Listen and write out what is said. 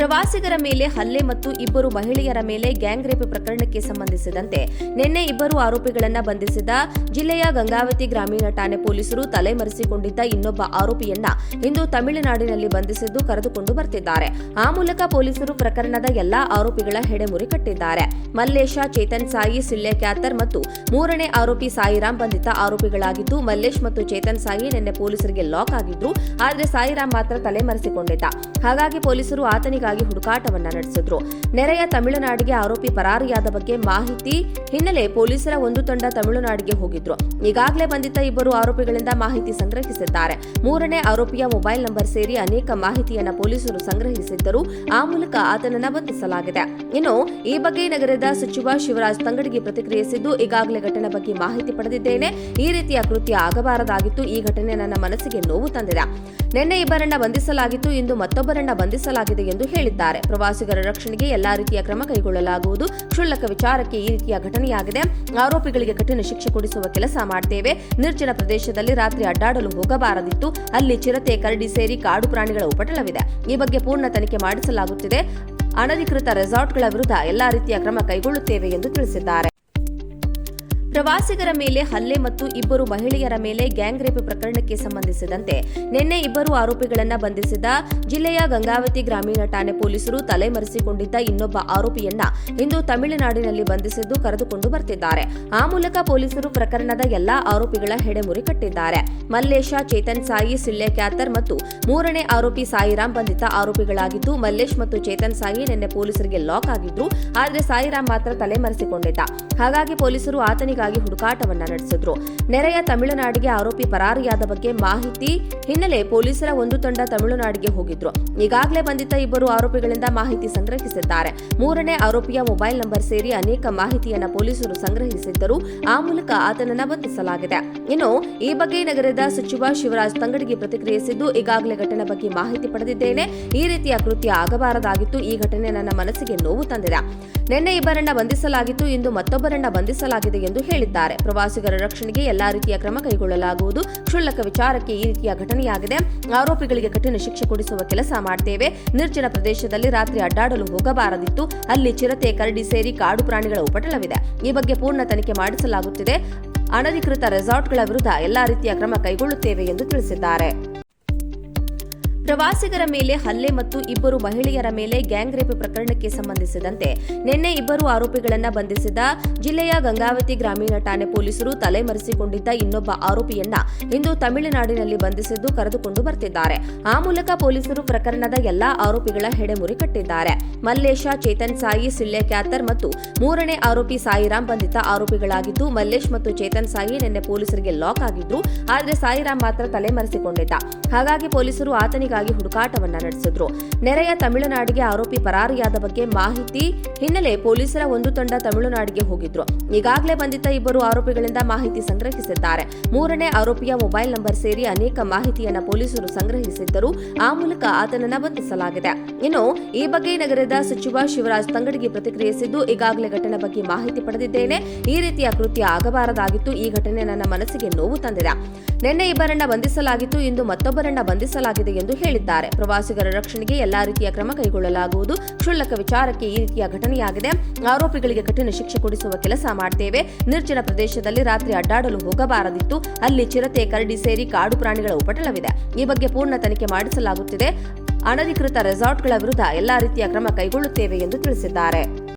ಪ್ರವಾಸಿಗರ ಮೇಲೆ ಹಲ್ಲೆ ಮತ್ತು ಇಬ್ಬರು ಮಹಿಳೆಯರ ಮೇಲೆ ಗ್ಯಾಂಗ್ ರೇಪ್ ಪ್ರಕರಣಕ್ಕೆ ಸಂಬಂಧಿಸಿದಂತೆ ನಿನ್ನೆ ಇಬ್ಬರು ಆರೋಪಿಗಳನ್ನ ಬಂಧಿಸಿದ ಜಿಲ್ಲೆಯ ಗಂಗಾವತಿ ಗ್ರಾಮೀಣ ಠಾಣೆ ಪೊಲೀಸರು ತಲೆಮರೆಸಿಕೊಂಡಿದ್ದ ಇನ್ನೊಬ್ಬ ಆರೋಪಿಯನ್ನ ಇಂದು ತಮಿಳುನಾಡಿನಲ್ಲಿ ಬಂಧಿಸಿದ್ದು ಕರೆದುಕೊಂಡು ಬರ್ತಿದ್ದಾರೆ. ಆ ಮೂಲಕ ಪೊಲೀಸರು ಪ್ರಕರಣದ ಎಲ್ಲಾ ಆರೋಪಿಗಳ ಹೆಡೆಮುರಿ ಕಟ್ಟಿದ್ದಾರೆ. ಮಲ್ಲೇಶ, ಚೇತನ್ ಸಾಯಿ, ಸಿಳ್ಳೆ ಕ್ಯಾತರ್ ಮತ್ತು ಮೂರನೇ ಆರೋಪಿ ಸಾಯಿರಾಮ್ ಬಂಧಿತ ಆರೋಪಿಗಳಾಗಿದ್ದು, ಮಲ್ಲೇಶ್ ಮತ್ತು ಚೇತನ್ ಸಾಯಿ ನಿನ್ನೆ ಪೊಲೀಸರಿಗೆ ಲಾಕ್ ಆಗಿದ್ರು. ಆದರೆ ಸಾಯಿರಾಮ್ ಮಾತ್ರ ತಲೆಮರೆಸಿಕೊಂಡಿದ್ದ. ಹಾಗಾಗಿ ಪೊಲೀಸರು ಆತನಿಗಾಗಿ ಹುಡುಕಾಟವನ್ನ ನಡೆಸಿದ್ರು. ನೆರೆಯ ತಮಿಳುನಾಡಿಗೆ ಆರೋಪಿ ಪರಾರಿಯಾದ ಬಗ್ಗೆ ಮಾಹಿತಿ ಹಿನ್ನೆಲೆ ಪೊಲೀಸರ ಒಂದು ತಂಡ ತಮಿಳುನಾಡಿಗೆ ಹೋಗಿದ್ರು. ಈಗಾಗಲೇ ಬಂಧಿತ ಇಬ್ಬರು ಆರೋಪಿಗಳಿಂದ ಮಾಹಿತಿ ಸಂಗ್ರಹಿಸಿದ್ದಾರೆ. ಮೂರನೇ ಆರೋಪಿಯ ಮೊಬೈಲ್ ನಂಬರ್ ಸೇರಿ ಅನೇಕ ಮಾಹಿತಿಯನ್ನ ಪೊಲೀಸರು ಸಂಗ್ರಹಿಸಿದ್ದರು. ಆ ಮೂಲಕ ಆತನನ್ನ ಬಂಧಿಸಲಾಗಿದೆ. ಇನ್ನು ಈ ಬಗ್ಗೆ ನಗರದ ಸಚಿವ ಶಿವರಾಜ್ ತಂಗಡಗಿ ಪ್ರತಿಕ್ರಿಯಿಸಿದ್ದು, ಈಗಾಗಲೇ ಘಟನೆ ಬಗ್ಗೆ ಮಾಹಿತಿ ಪಡೆದಿದ್ದೇನೆ. ಈ ರೀತಿಯ ಕೃತ್ಯ ಆಗಬಾರದಾಗಿತ್ತು. ಈ ಘಟನೆ ನನ್ನ ಮನಸ್ಸಿಗೆ ನೋವು ತಂದಿದೆ. ನಿನ್ನೆ ಇಬ್ಬರನ್ನ ಬಂಧಿಸಲಾಗಿತ್ತು, ಇಂದು ಮತ್ತೊಬ್ಬರನ್ನ ಬಂಧಿಸಲಾಗಿದೆ ಎಂದು ಹೇಳಿದ್ದಾರೆ. ಪ್ರವಾಸಿಗರ ರಕ್ಷಣೆಗೆ ಎಲ್ಲಾ ರೀತಿಯ ಕ್ರಮ ಕೈಗೊಳ್ಳಲಾಗುವುದು. ಕ್ಷುಲ್ಲಕ ವಿಚಾರಕ್ಕೆ ಈ ರೀತಿಯ ಘಟನೆಯಾಗಿದೆ. ಆರೋಪಿಗಳಿಗೆ ಕಠಿಣ ಶಿಕ್ಷೆ ಕೊಡಿಸುವ ಕೆಲಸ ಮಾಡ್ತೇವೆ. ನಿರ್ಜನ ಪ್ರದೇಶದಲ್ಲಿ ರಾತ್ರಿ ಅಡ್ಡಾಡಲು ಹೋಗಬಾರದಿತ್ತು. ಅಲ್ಲಿ ಚಿರತೆ, ಕರಡಿ ಸೇರಿ ಕಾಡು ಪ್ರಾಣಿಗಳ ಉಪಟಳವಿದೆ. ಈ ಬಗ್ಗೆ ಪೂರ್ಣ ತನಿಖೆ ಮಾಡಿಸಲಾಗುತ್ತಿದೆ. ಅನಧಿಕೃತ ರೆಸಾರ್ಟ್ಗಳ ವಿರುದ್ಧ ಎಲ್ಲಾ ರೀತಿಯ ಕ್ರಮ ಕೈಗೊಳ್ಳುತ್ತೇವೆ ಎಂದು ತಿಳಿಸಿದ್ದಾರೆ. ಪ್ರವಾಸಿಗರ ಮೇಲೆ ಹಲ್ಲೆ ಮತ್ತು ಇಬ್ಬರು ಮಹಿಳೆಯರ ಮೇಲೆ ಗ್ಯಾಂಗ್ ರೇಪ್ ಪ್ರಕರಣಕ್ಕೆ ಸಂಬಂಧಿಸಿದಂತೆ ನಿನ್ನೆ ಇಬ್ಬರು ಆರೋಪಿಗಳನ್ನ ಬಂಧಿಸಿದ ಜಿಲ್ಲೆಯ ಗಂಗಾವತಿ ಗ್ರಾಮೀಣ ಠಾಣೆ ಪೊಲೀಸರು ತಲೆಮರೆಸಿಕೊಂಡಿದ್ದ ಇನ್ನೊಬ್ಬ ಆರೋಪಿಯನ್ನ ಇಂದು ತಮಿಳುನಾಡಿನಲ್ಲಿ ಬಂಧಿಸಿದ್ದು ಕರೆದುಕೊಂಡು ಬರ್ತಿದ್ದಾರೆ. ಆ ಮೂಲಕ ಪೊಲೀಸರು ಪ್ರಕರಣದ ಎಲ್ಲಾ ಆರೋಪಿಗಳ ಹೆಡೆಮುರಿ ಕಟ್ಟಿದ್ದಾರೆ. ಮಲ್ಲೇಶ, ಚೇತನ್ ಸಾಯಿ, ಸಿಳ್ಳೆ ಕ್ಯಾತರ್ ಮತ್ತು ಮೂರನೇ ಆರೋಪಿ ಸಾಯಿರಾಮ್ ಬಂಧಿತ ಆರೋಪಿಗಳಾಗಿದ್ದು, ಮಲ್ಲೇಶ್ ಮತ್ತು ಚೇತನ್ ಸಾಯಿ ನಿನ್ನೆ ಪೊಲೀಸರಿಗೆ ಲಾಕ್ ಆಗಿದ್ರು. ಆದರೆ ಸಾಯಿರಾಮ್ ಮಾತ್ರ ತಲೆಮರೆಸಿಕೊಂಡಿದ್ದ. ಹಾಗಾಗಿ ಪೊಲೀಸರು ಆತನಿಗಾಗಿ ಹುಡುಕಾಟವನ್ನ ನಡೆಸಿದ್ರು. ನೆರೆಯ ತಮಿಳುನಾಡಿಗೆ ಆರೋಪಿ ಪರಾರಿಯಾದ ಬಗ್ಗೆ ಮಾಹಿತಿ ಹಿನ್ನೆಲೆ ಪೊಲೀಸರ ಒಂದು ತಂಡ ತಮಿಳುನಾಡಿಗೆ ಹೋಗಿದ್ರು. ಈಗಾಗಲೇ ಬಂಧಿತ ಇಬ್ಬರು ಆರೋಪಿಗಳಿಂದ ಮಾಹಿತಿ ಸಂಗ್ರಹಿಸಿದ್ದಾರೆ. ಮೂರನೇ ಆರೋಪಿಯ ಮೊಬೈಲ್ ನಂಬರ್ ಸೇರಿ ಅನೇಕ ಮಾಹಿತಿಯನ್ನ ಪೊಲೀಸರು ಸಂಗ್ರಹಿಸಿದ್ದರು. ಆ ಮೂಲಕ ಆತನನ್ನ ಬಂಧಿಸಲಾಗಿದೆ. ಇನ್ನು ಈ ಬಗ್ಗೆ ನಗರದ ಸಚಿವ ಶಿವರಾಜ್ ತಂಗಡಗಿ ಪ್ರತಿಕ್ರಿಯಿಸಿದ್ದು, ಈಗಾಗಲೇ ಘಟನೆ ಬಗ್ಗೆ ಮಾಹಿತಿ ಪಡೆದಿದ್ದೇನೆ. ಈ ರೀತಿಯ ಕೃತ್ಯ ಆಗಬಾರದಾಗಿತ್ತು. ಈ ಘಟನೆ ನನ್ನ ಮನಸ್ಸಿಗೆ ನೋವು ತಂದಿದೆ. ನಿನ್ನೆ ಇಬ್ಬರನ್ನ ಬಂಧಿಸಲಾಗಿತ್ತು, ಇಂದು ಮತ್ತೊಬ್ಬರನ್ನ ಬಂಧಿಸಲಾಗಿದೆ ಎಂದು ಹೇಳಿದ್ದಾರೆ. ಪ್ರವಾಸಿಗರ ರಕ್ಷಣೆಗೆ ಎಲ್ಲಾ ರೀತಿಯ ಕ್ರಮ ಕೈಗೊಳ್ಳಲಾಗುವುದು. ಕ್ಷುಲ್ಲಕ ವಿಚಾರಕ್ಕೆ ಈ ರೀತಿಯ ಘಟನೆಯಾಗಿದೆ. ಆರೋಪಿಗಳಿಗೆ ಕಠಿಣ ಶಿಕ್ಷೆ ಕೊಡಿಸುವ ಕೆಲಸ ಮಾಡ್ತೇವೆ. ನಿರ್ಜನ ಪ್ರದೇಶದಲ್ಲಿ ರಾತ್ರಿ ಅಡ್ಡಾಡಲು ಹೋಗಬಾರದಿತ್ತು. ಅಲ್ಲಿ ಚಿರತೆ, ಕರಡಿ ಸೇರಿ ಕಾಡು ಪ್ರಾಣಿಗಳ ಉಪಟಳವಿದೆ. ಈ ಬಗ್ಗೆ ಪೂರ್ಣ ತನಿಖೆ ಮಾಡಿಸಲಾಗುತ್ತಿದೆ. ಅನಧಿಕೃತ ರೆಸಾರ್ಟ್ಗಳ ವಿರುದ್ಧ ಎಲ್ಲಾ ರೀತಿಯ ಕ್ರಮ ಕೈಗೊಳ್ಳುತ್ತೇವೆ ಎಂದು ತಿಳಿಸಿದ್ದಾರೆ. ಪ್ರವಾಸಿಗರ ಮೇಲೆ ಹಲ್ಲೆ ಮತ್ತು ಇಬ್ಬರು ಮಹಿಳೆಯರ ಮೇಲೆ ಗ್ಯಾಂಗ್ ರೇಪ್ ಪ್ರಕರಣಕ್ಕೆ ಸಂಬಂಧಿಸಿದಂತೆ ನಿನ್ನೆ ಇಬ್ಬರು ಆರೋಪಿಗಳನ್ನ ಬಂಧಿಸಿದ ಜಿಲ್ಲೆಯ ಗಂಗಾವತಿ ಗ್ರಾಮೀಣ ಠಾಣೆ ಪೊಲೀಸರು ತಲೆಮರೆಸಿಕೊಂಡಿದ್ದ ಇನ್ನೊಬ್ಬ ಆರೋಪಿಯನ್ನ ಇಂದು ತಮಿಳುನಾಡಿನಲ್ಲಿ ಬಂಧಿಸಿದ್ದು ಕರೆದುಕೊಂಡು ಬರ್ತಿದ್ದಾರೆ. ಆ ಮೂಲಕ ಪೊಲೀಸರು ಪ್ರಕರಣದ ಎಲ್ಲಾ ಆರೋಪಿಗಳ ಹೆಡೆಮುರಿ ಕಟ್ಟಿದ್ದಾರೆ. ಮಲ್ಲೇಶ, ಚೇತನ್ ಸಾಯಿ, ಸಿಳ್ಳೆ ಕ್ಯಾತರ್ ಮತ್ತು ಮೂರನೇ ಆರೋಪಿ ಸಾಯಿರಾಮ್ ಬಂಧಿತ ಆರೋಪಿಗಳಾಗಿದ್ದು, ಮಲ್ಲೇಶ್ ಮತ್ತು ಚೇತನ್ ಸಾಯಿ ನಿನ್ನೆ ಪೊಲೀಸರಿಗೆ ಲಾಕ್ ಆಗಿದ್ರು. ಆದರೆ ಸಾಯಿರಾಮ್ ಮಾತ್ರ ತಲೆಮರೆಸಿಕೊಂಡಿದ್ದ. ಹಾಗಾಗಿ ಪೊಲೀಸರು ಆತನಿಗಾಗಿ ಹುಡುಕಾಟವನ್ನ ನಡೆಸಿದ್ರು. ನೆರೆಯ ತಮಿಳುನಾಡಿಗೆ ಆರೋಪಿ ಪರಾರಿಯಾದ ಬಗ್ಗೆ ಮಾಹಿತಿ ಹಿನ್ನೆಲೆ ಪೊಲೀಸರ ಒಂದು ತಂಡ ತಮಿಳುನಾಡಿಗೆ ಹೋಗಿದ್ರು. ಈಗಾಗಲೇ ಬಂಧಿತ ಇಬ್ಬರು ಆರೋಪಿಗಳಿಂದ ಮಾಹಿತಿ ಸಂಗ್ರಹಿಸಿದ್ದಾರೆ. ಮೂರನೇ ಆರೋಪಿಯ ಮೊಬೈಲ್ ನಂಬರ್ ಸೇರಿ ಅನೇಕ ಮಾಹಿತಿಯನ್ನ ಪೊಲೀಸರು ಸಂಗ್ರಹಿಸಿದ್ದರು. ಆ ಮೂಲಕ ಆತನನ್ನ ಬಂಧಿಸಲಾಗಿದೆ. ಇನ್ನು ಈ ಬಗ್ಗೆ ನಗರದ ಸಚಿವ ಶಿವರಾಜ್ ತಂಗಡಗಿ ಪ್ರತಿಕ್ರಿಯಿಸಿದ್ದು, ಈಗಾಗಲೇ ಘಟನೆ ಬಗ್ಗೆ ಮಾಹಿತಿ ಪಡೆದಿದ್ದೇನೆ. ಈ ರೀತಿಯ ಕೃತ್ಯ ಆಗಬಾರದಾಗಿತ್ತು. ಈ ಘಟನೆ ನನ್ನ ಮನಸ್ಸಿಗೆ ನೋವು ತಂದಿದೆ. ನಿನ್ನೆ ಇಬ್ಬರನ್ನ ಬಂಧಿಸಲಾಗಿತ್ತು, ಇಂದು ಮತ್ತೊಬ್ಬರನ್ನ ಬಂಧಿಸಲಾಗಿದೆ ಎಂದು ಹೇಳಿದ್ದಾರೆ. ಪ್ರವಾಸಿಗರ ರಕ್ಷಣೆಗೆ ಎಲ್ಲಾ ರೀತಿಯ ಕ್ರಮ ಕೈಗೊಳ್ಳಲಾಗುವುದು. ಕ್ಷುಲ್ಲಕ ವಿಚಾರಕ್ಕೆ ಈ ರೀತಿಯ ಘಟನೆಯಾಗಿದೆ. ಆರೋಪಿಗಳಿಗೆ ಕಠಿಣ ಶಿಕ್ಷೆ ಕೊಡಿಸುವ ಕೆಲಸ ಮಾಡ್ತೇವೆ. ನಿರ್ಜನ ಪ್ರದೇಶದಲ್ಲಿ ರಾತ್ರಿ ಅಡ್ಡಾಡಲು ಹೋಗಬಾರದಿತ್ತು. ಅಲ್ಲಿ ಚಿರತೆ, ಕರಡಿ ಸೇರಿ ಕಾಡು ಪ್ರಾಣಿಗಳ ಉಪಟಳವಿದೆ. ಈ ಬಗ್ಗೆ ಪೂರ್ಣ ತನಿಖೆ ಮಾಡಿಸಲಾಗುತ್ತಿದೆ. ಅನಧಿಕೃತ ರೆಸಾರ್ಟ್ಗಳ ವಿರುದ್ಧ ಎಲ್ಲಾ ರೀತಿಯ ಕ್ರಮ ಕೈಗೊಳ್ಳುತ್ತೇವೆ ಎಂದು ತಿಳಿಸಿದ್ದಾರೆ.